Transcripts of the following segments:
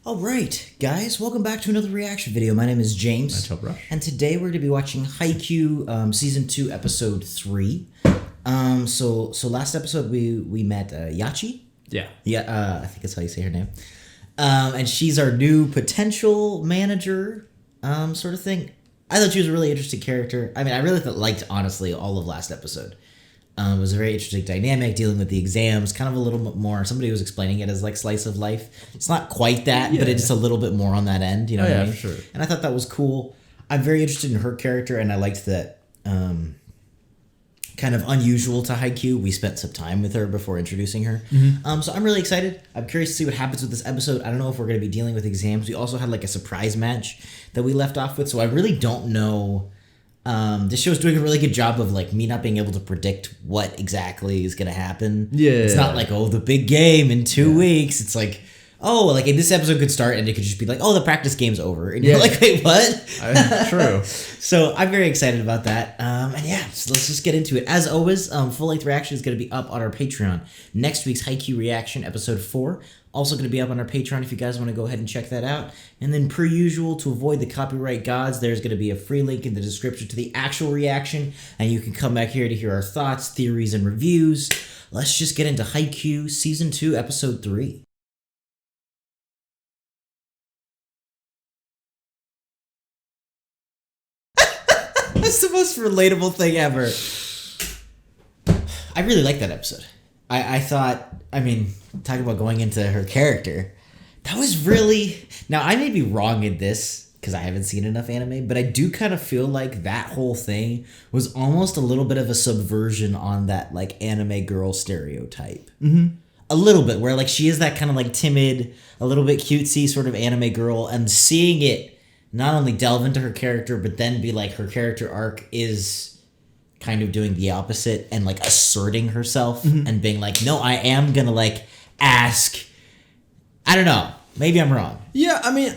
All right, guys, welcome back to another reaction video. My name is James, and today we're going to be watching Haikyuu Season 2, Episode 3. So last episode we met Yacchi? Yeah, I think that's how you say her name. And she's our new potential manager, sort of thing. I thought she was a really interesting character. I mean, I really liked, honestly, all of last episode. It was a very interesting dynamic, dealing with the exams, kind of a little bit more. Somebody was explaining it as like slice of life. It's not quite that, but it's a little bit more on that end. You know what I mean? For sure. And I thought that was cool. I'm very interested in her character, and I liked that kind of unusual to Haikyuu. We spent some time with her before introducing her. So I'm really excited. I'm curious to see what happens with this episode. I don't know if we're going to be dealing with exams. We also had like a surprise match that we left off with, so I really don't know. This show's doing a really good job of like me not being able to predict what exactly is gonna happen. It's not like, oh, the big game in 2 weeks. It's like, oh, like this episode could start and it could just be like, oh, the practice game's over, and you're like, wait, what? True. So I'm very excited about that. And yeah, so let's just get into it. As always, full length reaction is gonna be up on our Patreon. Next week's Haikyuu reaction, episode 4. Also going to be up on our Patreon if you guys want to go ahead and check that out. And then, per usual, to avoid the copyright gods, there's going to be a free link in the description to the actual reaction. And you can come back here to hear our thoughts, theories, and reviews. Let's just get into Haikyuu Season 2, Episode 3. That's the most relatable thing ever. I really like that episode. I thought, I mean, talking about going into her character, that was really... Now, I may be wrong in this, because I haven't seen enough anime, but I do kind of feel like that whole thing was almost a little bit of a subversion on that, like, anime girl stereotype. A little bit, where, like, she is that kind of, like, timid, a little bit cutesy sort of anime girl, and seeing it not only delve into her character, but then be like, her character arc is... kind of doing the opposite and like asserting herself and being like, no, I am gonna like ask. I don't know. Maybe I'm wrong. Yeah, I mean,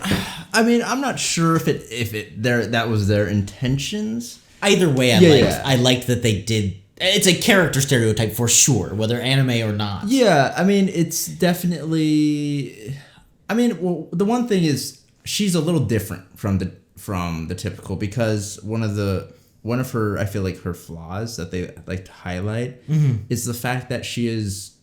I'm not sure if that was their intentions. Either way, I liked that they did. It's a character stereotype for sure, whether anime or not. Yeah, I mean, it's definitely. I mean, well, the one thing is she's a little different from the typical, because one of her, I feel like her flaws that they like to highlight is the fact that she is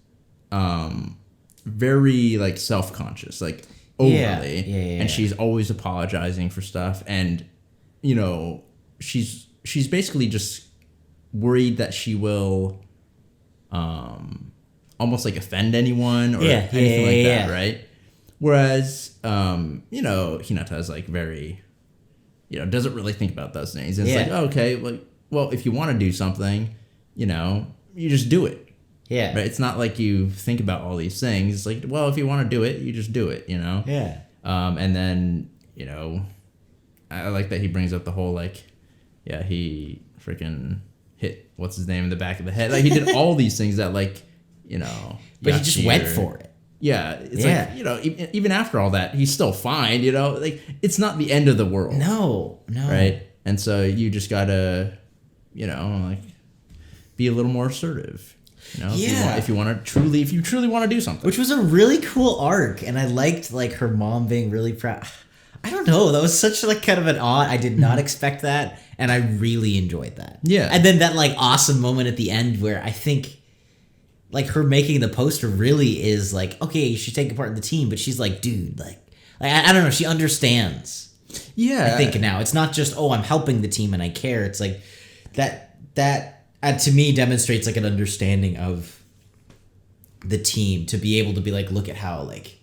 very like self-conscious, like overly, and she's always apologizing for stuff, and you know, she's basically just worried that she will almost like offend anyone or anything like that, right? Whereas you know, Hinata is like very, you know, doesn't really think about those things. And it's like, oh, okay, like, well, if you want to do something, you know, you just do it. Yeah. Right? It's not like you think about all these things. It's like, well, if you want to do it, you just do it, you know? Yeah. And then, you know, I like that he brings up the whole, like, he freaking hit, what's his name, in the back of the head. Like, he did all these things that, like, you know. But he just went for it. Yeah, it's like, you know, even after all that, he's still fine, you know? Like, it's not the end of the world. No. Right? And so you just gotta, you know, like, be a little more assertive. You know? If you truly want to do something. Which was a really cool arc, and I liked, like, her mom being really proud. I don't know, that was such, like, kind of an odd... I did not expect that, and I really enjoyed that. Yeah. And then that, like, awesome moment at the end where I think... like, her making the poster really is like, okay, she's taking part in the team, but she's like, dude, like I don't know, she understands. Yeah. I think now. It's not just, oh, I'm helping the team and I care. It's like, that to me demonstrates, like, an understanding of the team to be able to be like, look at how, like,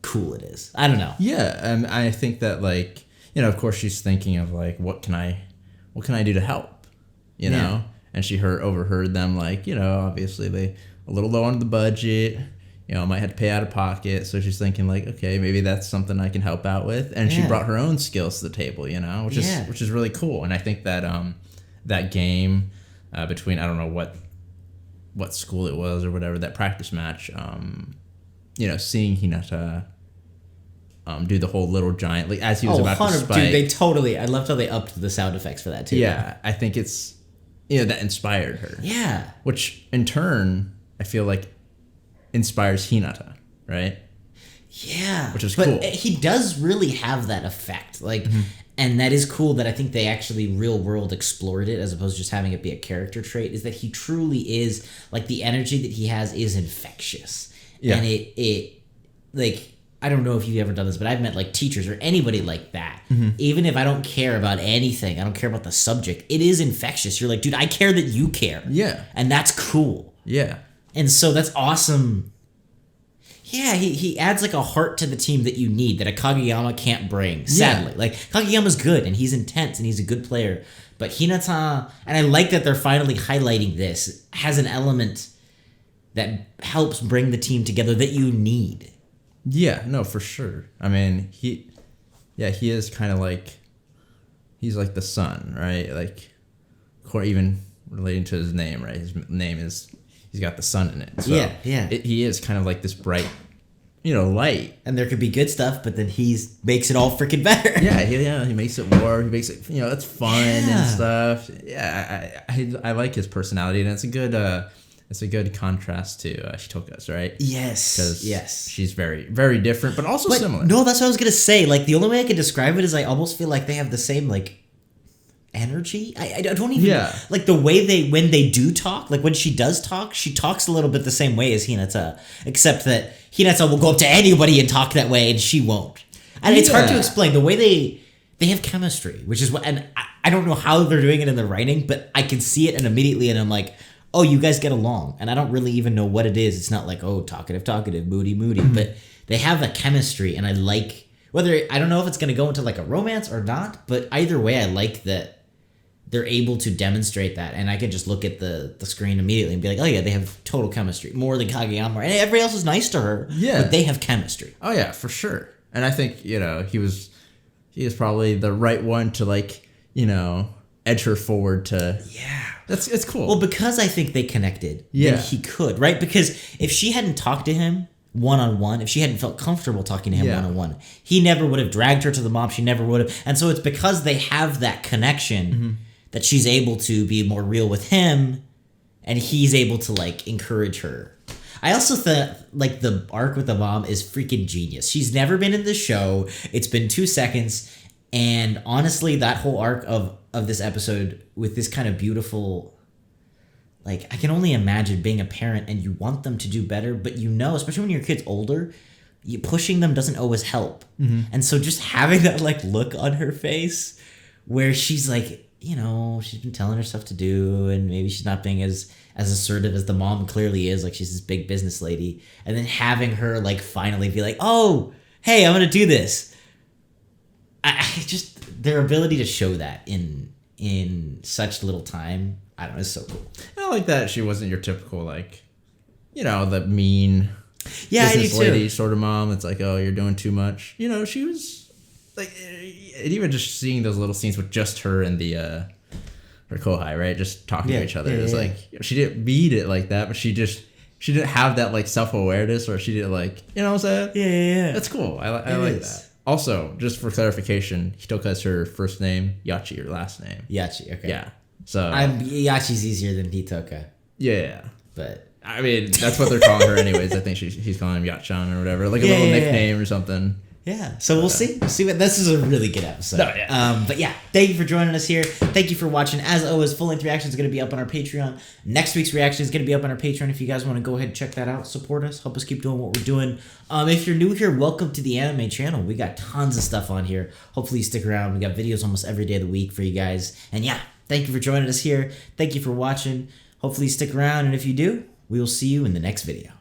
cool it is. I don't know. Yeah, and I think that, like, you know, of course she's thinking of, like, what can I do to help, you know? And she overheard them, like, you know, obviously they a little low on the budget, you know, might have to pay out of pocket. So she's thinking, like, okay, maybe that's something I can help out with. And she brought her own skills to the table, you know, which is really cool. And I think that that game between, I don't know what school it was or whatever, that practice match, you know, seeing Hinata do the whole little giant, like, as he was about to spike. Dude, I loved how they upped the sound effects for that too. Yeah, I think it's, you know, that inspired her. Yeah. Which in turn, I feel like inspires Hinata, right? Yeah. Which is cool. But he does really have that effect. Like, and that is cool that I think they actually real world explored it as opposed to just having it be a character trait, is that he truly is, like, the energy that he has is infectious. Yeah. And it like, I don't know if you've ever done this, but I've met, like, teachers or anybody like that. Even if I don't care about anything, I don't care about the subject, it is infectious. You're like, dude, I care that you care. Yeah. And that's cool. Yeah. And so that's awesome. Yeah, he adds, like, a heart to the team that you need, that a Kageyama can't bring, sadly. Like, Kageyama's good, and he's intense, and he's a good player. But Hinata, and I like that they're finally highlighting this, has an element that helps bring the team together that you need. Yeah, no, for sure. I mean, he is kind of like, he's like the sun, right? Like, even relating to his name, right? His name is, he's got the sun in it. So he is kind of like this bright, light. And there could be good stuff, but then he makes it all freaking better. He makes it warm. He makes it, it's fun and stuff. Yeah, I like his personality, and it's a good contrast to Shitoka's, right? Yes. Yes. She's very, very different, but also similar. No, that's what I was going to say. Like, the only way I can describe it is I almost feel like they have the same, like, energy. I don't even... Like, the way when they do talk, like, when she does talk, she talks a little bit the same way as Hinata, except that Hinata will go up to anybody and talk that way, and she won't. And it's hard to explain. The way they have chemistry, which is what... And I don't know how they're doing it in the writing, but I can see it, and immediately, and I'm like... Oh, you guys get along. And I don't really even know what it is. It's not like, oh, talkative, moody. But they have a chemistry, and I like, I don't know if it's going to go into like a romance or not, but either way, I like that they're able to demonstrate that. And I can just look at the screen immediately and be like, oh yeah, they have total chemistry. More than Kageyama. And everybody else is nice to her. Yeah. But they have chemistry. Oh yeah, for sure. And I think, he was probably the right one to, like, edge her forward to... Yeah. It's cool. Well, because I think they connected, then he could, right? Because if she hadn't talked to him one-on-one, if she hadn't felt comfortable talking to him one-on-one, he never would have dragged her to the mom. She never would have. And so it's because they have that connection that she's able to be more real with him, and he's able to, like, encourage her. I also thought, like, the arc with the mom is freaking genius. She's never been in the show. It's been 2 seconds. And honestly, that whole arc of this episode with this kind of beautiful, like, I can only imagine being a parent and you want them to do better, but especially when your kid's older, pushing them doesn't always help. And so just having that, like, look on her face where she's like, she's been telling her stuff to do, and maybe she's not being as assertive as the mom clearly is, like, she's this big business lady, and then having her, like, finally be like, oh, hey, I'm gonna do this. I just, their ability to show that in such little time, I don't know, it's so cool. I like that she wasn't your typical, like, the mean business lady sort of mom. It's like, oh, you're doing too much. She was like, and even just seeing those little scenes with just her and her kohai, right, just talking to each other. It's like, she didn't beat it like that, but she didn't have that, like, self-awareness, or she didn't, like, you know what I'm saying? Yeah. That's cool. I like that. Also, just for clarification, Hitoka's her first name, Yacchi, her last name. Yacchi, okay. Yeah. So Yachi's easier than Hitoka. Yeah. But I mean, that's what they're calling her anyways. I think he's calling him Yachan or whatever. Like a little nickname or something. Yeah. So we'll see. We'll see what this is a really good episode. No, yeah. But yeah, thank you for joining us here. Thank you for watching. As always, full-length reaction is going to be up on our Patreon. Next week's reaction is going to be up on our Patreon. If you guys want to go ahead and check that out, support us, help us keep doing what we're doing. If you're new here, welcome to the anime channel. We got tons of stuff on here. Hopefully you stick around. We got videos almost every day of the week for you guys. And yeah, thank you for joining us here. Thank you for watching. Hopefully you stick around. And if you do, we will see you in the next video.